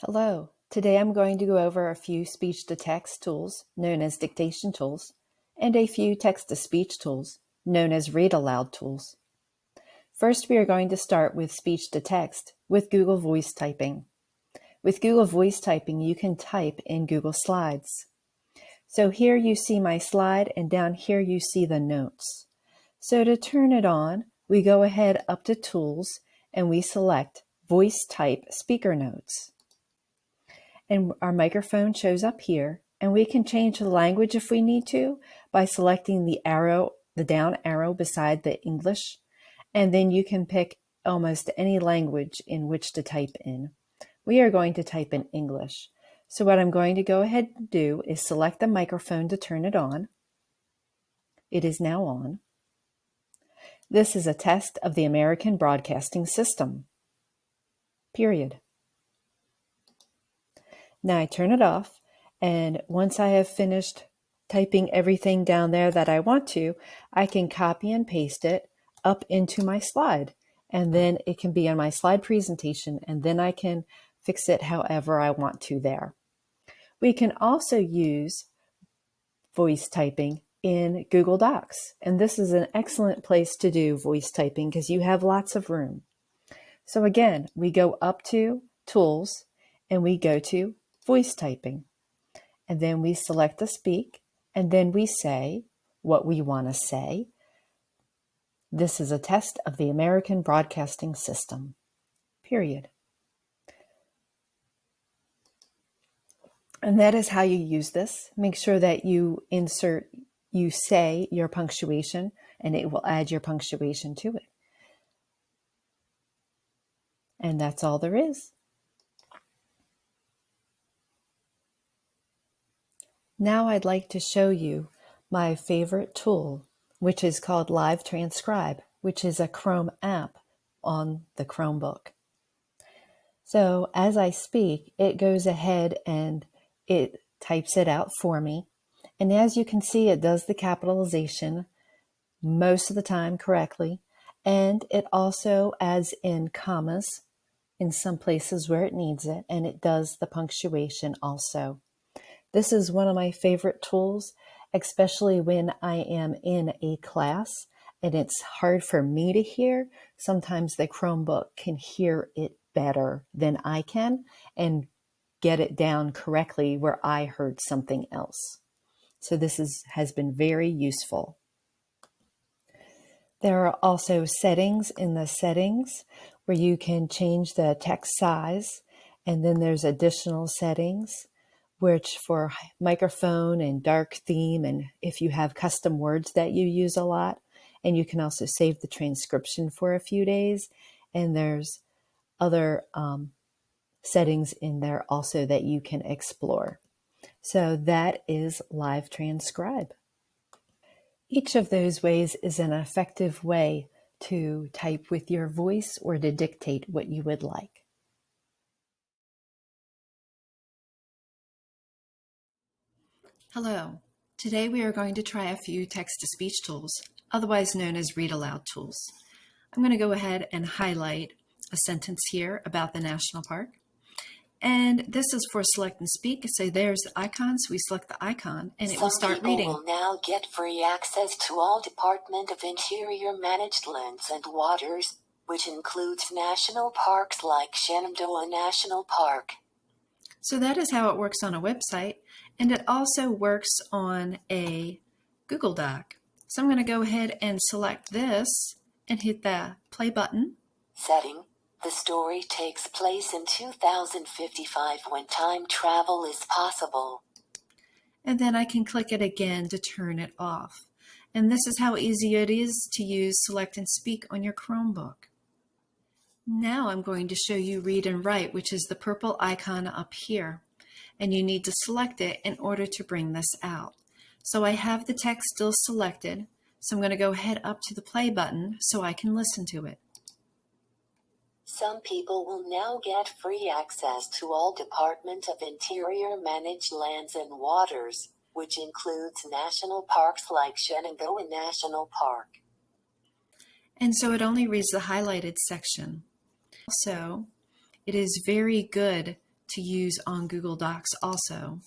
Hello. Today I'm going to go over a few speech-to-text tools, known as dictation tools, and a few text-to-speech tools, known as read aloud tools. First, we are going to start with speech-to-text with Google Voice Typing. With Google Voice Typing, you can type in Google Slides. So here you see my slide, and down here you see the notes. So to turn it on, we go ahead up to Tools, and we select Voice Type Speaker Notes. And our microphone shows up here, and we can change the language if we need to by selecting the down arrow beside the English, and then you can pick almost any language in which to type in. We are going to type in English. So what I'm going to go ahead and do is select the microphone to turn it on. It is now on. This is a test of the American Broadcasting System. Period. Now I turn it off, and once I have finished typing everything down there that I want to, I can copy and paste it up into my slide, and then it can be on my slide presentation, and then I can fix it however I want to there. We can also use voice typing in Google Docs, and this is an excellent place to do voice typing because you have lots of room. So again, we go up to Tools, and we go to Voice Typing, and then we select the speak, and then we say what we want to say. This is a test of the American Broadcasting System. Period. And that is how you use this. Make sure that you say your punctuation, and it will add your punctuation to it. And that's all there is. Now I'd like to show you my favorite tool, which is called Live Transcribe, which is a Chrome app on the Chromebook. So as I speak, it goes ahead and it types it out for me. And as you can see, it does the capitalization most of the time correctly. And it also adds in commas in some places where it needs it. And it does the punctuation also. This is one of my favorite tools, especially when I am in a class and it's hard for me to hear. Sometimes the Chromebook can hear it better than I can and get it down correctly where I heard something else. So this has been very useful. There are also settings in the settings where you can change the text size, and then there's additional settings which for microphone and dark theme, and if you have custom words that you use a lot, and you can also save the transcription for a few days, and there's other settings in there also that you can explore. So that is Live Transcribe. Each of those ways is an effective way to type with your voice or to dictate what you would like. Hello. Today we are going to try a few text-to-speech tools, otherwise known as read aloud tools. I'm going to go ahead and highlight a sentence here about the national park. And this is for select and speak. So there's the icon, so we select the icon and it will start reading. Some people will now get free access to all Department of Interior managed lands and waters, which includes national parks like Shenandoah National Park. So that is how it works on a website, and it also works on a Google Doc. So I'm going to go ahead and select this and hit the play button. Setting. The story takes place in 2055 when time travel is possible. And then I can click it again to turn it off. And this is how easy it is to use Select and Speak on your Chromebook. Now I'm going to show you Read and Write, which is the purple icon up here. And you need to select it in order to bring this out. So I have the text still selected, so I'm going to go ahead up to the play button so I can listen to it. Some people will now get free access to all Department of Interior managed lands and waters, which includes national parks like Shenandoah National Park. And so it only reads the highlighted section. Also, it is very good to use on Google Docs also.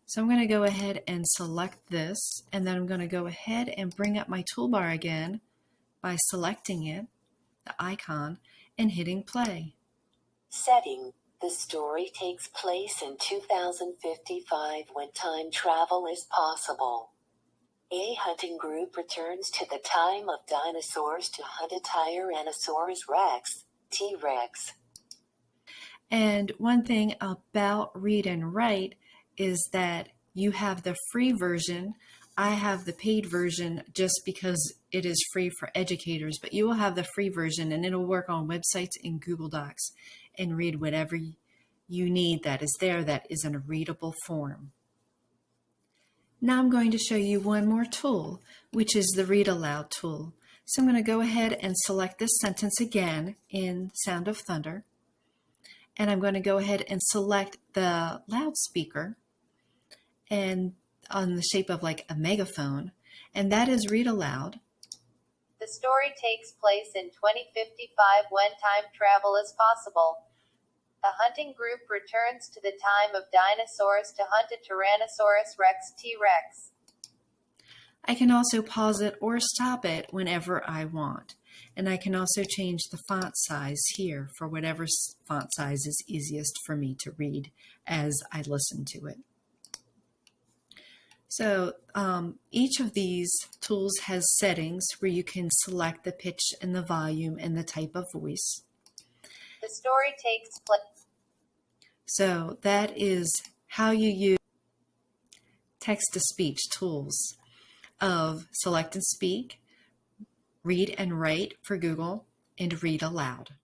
So I'm going to go ahead and select this, and then I'm going to go ahead and bring up my toolbar again by selecting it, the icon, and hitting play. Setting. The story takes place in 2055 when time travel is possible. A hunting group returns to the time of dinosaurs to hunt a Tyrannosaurus Rex, T-Rex. And one thing about Read and Write is that you have the free version. I have the paid version just because it is free for educators, but you will have the free version and it'll work on websites in Google Docs and read whatever you need that is there that is in a readable form. Now I'm going to show you one more tool, which is the Read Aloud tool. So I'm going to go ahead and select this sentence again in Sound of Thunder. And I'm going to go ahead and select the loudspeaker and on the shape of like a megaphone, and that is Read Aloud. The story takes place in 2055 when time travel is possible. A hunting group returns to the time of dinosaurs to hunt a Tyrannosaurus Rex T-Rex. I can also pause it or stop it whenever I want. And I can also change the font size here for whatever font size is easiest for me to read as I listen to it. So each of these tools has settings where you can select the pitch and the volume and the type of voice. The story takes place. So that is how you use text-to-speech tools of Select and Speak, Read and Write for Google, and Read Aloud.